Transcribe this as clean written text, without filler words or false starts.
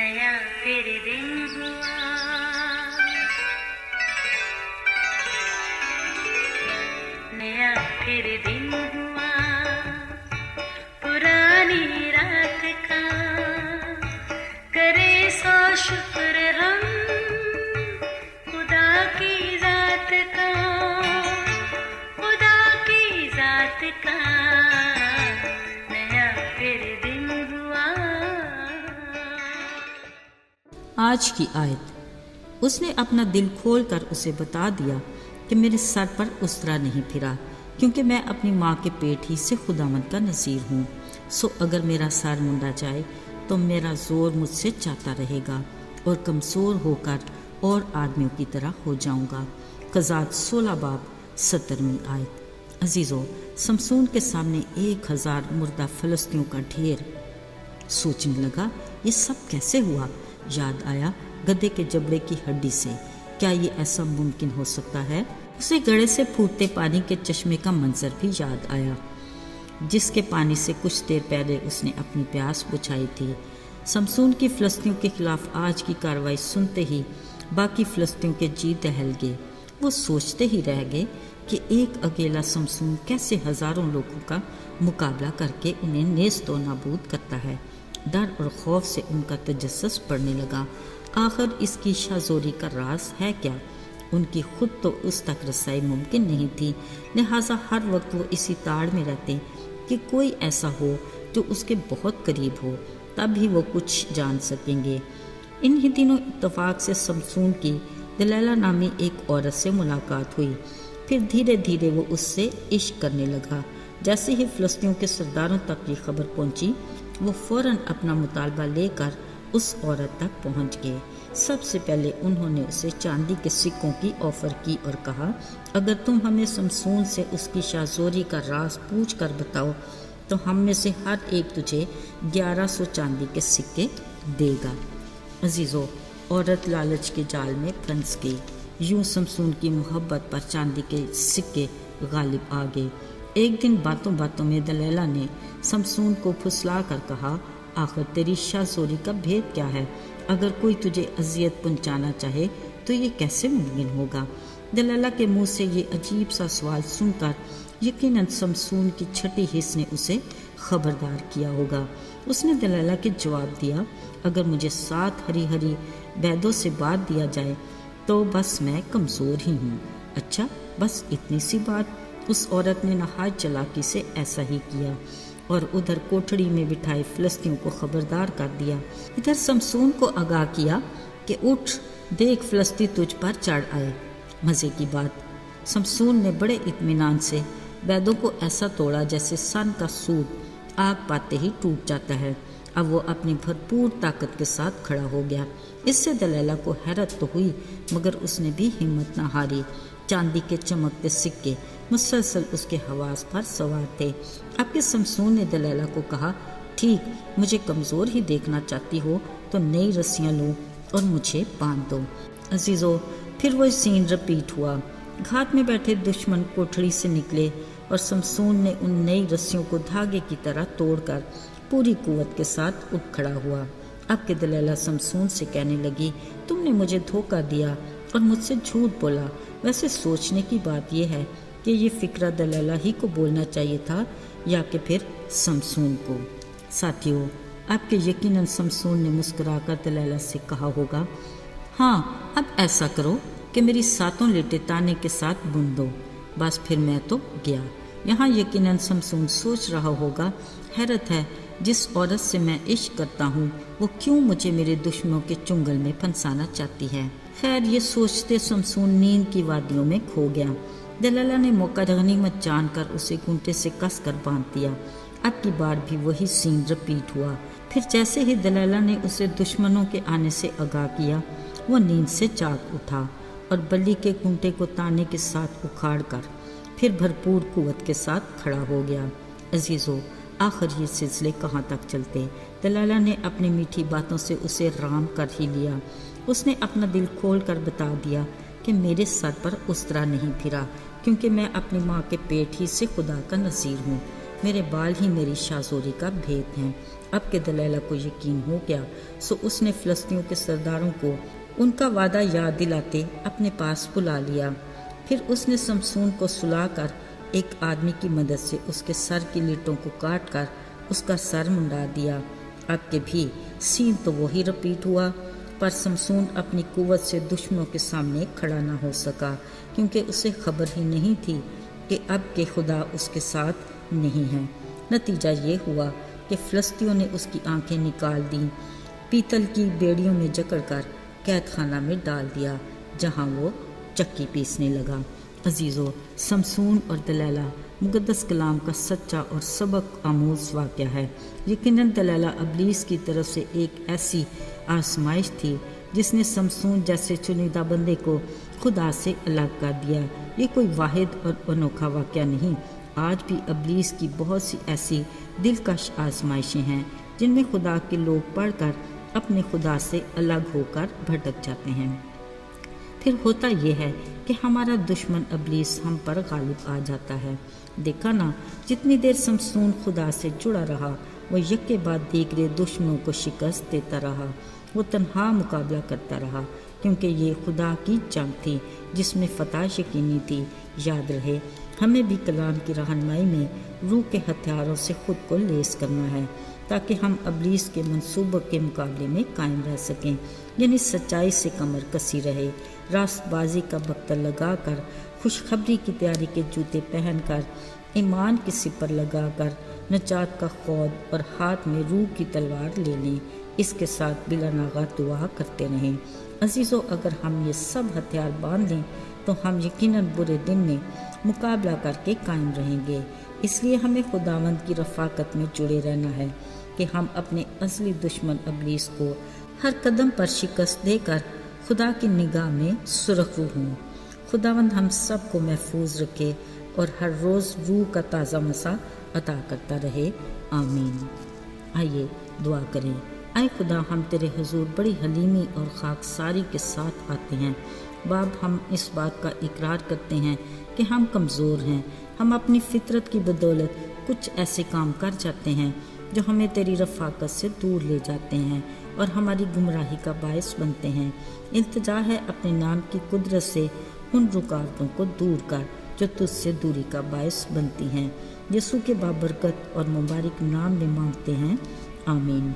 नया फिर दिन हुआ, नया फिर दिन हुआ, पुरानी रात का करे सो शुक्र हम खुदा की जात का, खुदा की जात का नया फिर दिन हुआ। आज की आयत। उसने अपना दिल खोल कर उसे बता दिया कि मेरे सर पर उस तरह नहीं फिरा, क्योंकि मैं अपनी माँ के पेट ही से खुदावंद का नज़ीर हूँ। सो अगर मेरा सर मुंडा जाए तो मेरा जोर मुझसे जाता रहेगा और कमज़ोर होकर और आदमियों की तरह हो जाऊँगा। क़ज़ात 16 बाब 17वीं आयत। अजीज़ों, समसून के सामने 1000 मुर्दा फ़लस्तीनियों का ढेर। सोचने लगा, ये सब कैसे हुआ? याद आया गधे के जबड़े की हड्डी से। क्या ये ऐसा मुमकिन हो सकता है? उसे गड़े से फूटते पानी के चश्मे का मंजर भी याद आया, जिसके पानी से कुछ देर पहले उसने अपनी प्यास बुझाई थी। समसून की फ़लस्तीनियों के खिलाफ आज की कार्रवाई सुनते ही बाकी फ़लस्तीनियों के जी दहल गए। वो सोचते ही रह गए कि एक अकेला समसून कैसे हज़ारों लोगों का मुकाबला करके उन्हें नेस्तो नाबूद करता है। डर और खौफ से उनका तजस्सुस बढ़ने लगा। आखिर इसकी शाहज़ोरी का राज है क्या? उनकी खुद तो उस तक रसाई मुमकिन नहीं थी, लिहाजा हर वक्त वो इसी ताड़ में रहते कि कोई ऐसा हो जो उसके बहुत करीब हो, तब ही वो कुछ जान सकेंगे। इन्हीं दिनों इत्तफाक से समसून की दलैला नामी एक औरत से मुलाकात हुई। फिर धीरे धीरे वो उससे इश्क करने लगा। जैसे ही फ़लस्तीनियों के सरदारों तक ये खबर पहुंची, वो फ़ौरन अपना मुतालबा लेकर उस औरत तक पहुंच गए। सबसे पहले उन्होंने उसे चांदी के सिक्कों की ऑफ़र की और कहा, अगर तुम हमें समसून से उसकी शाहज़ोरी का राज पूछ कर बताओ तो हम में से हर एक तुझे 1100 चांदी के सिक्के देगा। अजीज़ों, औरत लालच के जाल में फंस गई। यूं समसून की मोहब्बत पर चांदी के सिक्के गालिब आ गए। एक दिन बातों बातों में दलैला ने समसून को फुसला कर कहा, आखिर तेरी शाहज़ोरी का भेद क्या है? अगर कोई तुझे अजियत पहुंचाना चाहे तो ये कैसे मुमकिन होगा? दलैला के मुंह से ये अजीब सा सवाल सुनकर यकीनन समसून की छठी हिस्स ने उसे खबरदार किया होगा। उसने दलैला के जवाब दिया, अगर मुझे 7 हरी हरी बैदों से बात दिया जाए तो बस मैं कमज़ोर ही हूँ। अच्छा, बस इतनी सी बात? उस औरत ने नहायत चालाकी से ऐसा ही किया और उधर कोठड़ी में बिठाए फ़लस्तीनियों को खबरदार कर दिया। इधर समसून को आगाह किया कि उठ देख, फ़लस्तीन तुझ पर चढ़ आए। मज़े की बात, समसून ने बड़े इत्मीनान से बैदों को ऐसा तोड़ा जैसे सन का सूत आग पाते ही टूट जाता है। अब वो अपनी भरपूर ताकत के साथ खड़ा हो गया। इससे दलैला को हैरत तो हुई, मगर उसने भी हिम्मत न हारी। चांदी के चमकते सिक्के मुसलसल उसके हवास पर सवार थे। अब के समसून ने दलैला को कहा, ठीक, मुझे कमज़ोर ही देखना चाहती हो तो नई रस्सियाँ लो और मुझे बांध दो। अजीज़ों, फिर वही सीन रिपीट हुआ। घाट में बैठे दुश्मन कोठड़ी से निकले और समसून ने उन नई रस्सियों को धागे की तरह तोड़कर पूरी कुव्वत के साथ उठ खड़ा हुआ। अब के दलैला समसून से कहने लगी, तुमने मुझे धोखा दिया और मुझसे झूठ बोला। वैसे सोचने की बात यह है कि ये फ़िक्रा दलैला ही को बोलना चाहिए था या कि फिर समसून को। साथियों, आपके यकीनन समसून ने मुस्कुराकर दलैला से कहा होगा, हाँ, अब ऐसा करो कि मेरी 7 लेटे ताने के साथ बुन दो, बस फिर मैं तो गया। यहाँ यकीनन समसून सोच रहा होगा, हैरत है, जिस औरत से मैं इश्क करता हूँ वो क्यों मुझे मेरे दुश्मनों के चुंगल में फंसाना चाहती है। खैर, ये सोचते समसून नींद की वादियों में खो गया। दलैला ने मौका गनीमत जानकर उसे घूंटे से कस कर बांध दिया। अब की बार भी वही सीन रिपीट हुआ। फिर जैसे ही दलैला ने उसे दुश्मनों के आने से आगाह किया, वो नींद से जाग उठा और बल्ली के घूंटे को ताने के साथ उखाड़ कर फिर भरपूर कुव्वत के साथ खड़ा हो गया। अजीज़ों, आखिर ये सिलसिले कहाँ तक चलते? दलैला ने अपनी मीठी बातों से उसे राम कर ही लिया। उसने अपना दिल खोल कर बता दिया कि मेरे सर पर उस तरह नहीं फिरा, क्योंकि मैं अपनी माँ के पेट ही से खुदा का नज़ीर हूँ। میرے بال ہی میری شاذوری کا بھید ہیں۔ اب کہ دلیلہ کو یقین ہو گیا سو اس نے فلسطینیوں کے سرداروں کو ان کا وعدہ یاد دلاتے اپنے پاس بلا لیا۔ پھر اس نے سمسون کو سلا کر ایک آدمی کی مدد سے اس کے سر کی لٹوں کو کاٹ کر اس کا سر منڈا دیا۔ اب کہ بھی سین تو وہی رپیٹ ہوا، پر سمسون اپنی قوت سے دشمنوں کے سامنے کھڑا نہ ہو سکا، کیونکہ اسے خبر ہی نہیں تھی کہ اب کہ خدا اس کے ساتھ نہیں ہے۔ نتیجہ یہ ہوا کہ فلسطینیوں نے اس کی آنکھیں نکال دیں، پیتل کی بیڑیوں میں جکڑ کر قید خانہ میں ڈال دیا، جہاں وہ چکی پیسنے لگا۔ عزیزو، سمسون اور دلیلہ مقدس کلام کا سچا اور سبق آموز واقعہ ہے۔ یقیناً دلیلہ ابلیس کی طرف سے ایک ایسی آزمائش تھی جس نے سمسون جیسے چنیدہ بندے کو خدا سے الگ کر دیا۔ یہ کوئی واحد اور انوکھا واقعہ نہیں۔ آج بھی ابلیس کی بہت سی ایسی دلکش آزمائشیں ہیں جن میں خدا کے لوگ پڑھ کر اپنے خدا سے الگ ہو کر بھٹک جاتے ہیں۔ پھر ہوتا یہ ہے کہ ہمارا دشمن ابلیس ہم پر غالب آ جاتا ہے۔ دیکھا نا، جتنی دیر سمسون خدا سے جڑا رہا وہ یکے بعد دیگرے دشمنوں کو شکست دیتا رہا۔ وہ تنہا مقابلہ کرتا رہا، کیونکہ یہ خدا کی جنگ تھی جس میں فتح یقینی تھی۔ یاد رہے، ہمیں بھی کلام کی رہنمائی میں روح کے ہتھیاروں سے خود کو لیس کرنا ہے، تاکہ ہم ابلیس کے منصوبوں کے مقابلے میں قائم رہ سکیں، یعنی سچائی سے کمر کسی رہے، راست بازی کا بختر لگا کر، خوشخبری کی تیاری کے جوتے پہن کر، ایمان کی سپر لگا کر، نجات کا خود اور ہاتھ میں روح کی تلوار لے لیں۔ اس کے ساتھ بلا ناغہ دعا کرتے رہیں۔ عزیزو، اگر ہم یہ سب ہتھیار باندھ لیں تو ہم یقیناً برے دن میں مقابلہ کر کے قائم رہیں گے۔ اس لیے ہمیں خداوند کی رفاقت میں جڑے رہنا ہے کہ ہم اپنے اصلی دشمن ابلیس کو ہر قدم پر شکست دے کر خدا کی نگاہ میں سرخرو ہوں۔ خداوند ہم سب کو محفوظ رکھے اور ہر روز روح کا تازہ مسا عطا کرتا رہے، آمین۔ آئیے دعا کریں۔ اے خدا، ہم تیرے حضور بڑی حلیمی اور خاکساری کے ساتھ آتے ہیں۔ باپ، ہم اس بات کا اقرار کرتے ہیں کہ ہم کمزور ہیں۔ ہم اپنی فطرت کی بدولت کچھ ایسے کام کر جاتے ہیں جو ہمیں تیری رفاقت سے دور لے جاتے ہیں اور ہماری گمراہی کا باعث بنتے ہیں۔ التجا ہے اپنے نام کی قدرت سے ان رکاوٹوں کو دور کر جو تجھ سے دوری کا باعث بنتی ہیں۔ یسوع کے بابرکت اور مبارک نام میں مانگتے ہیں، آمین۔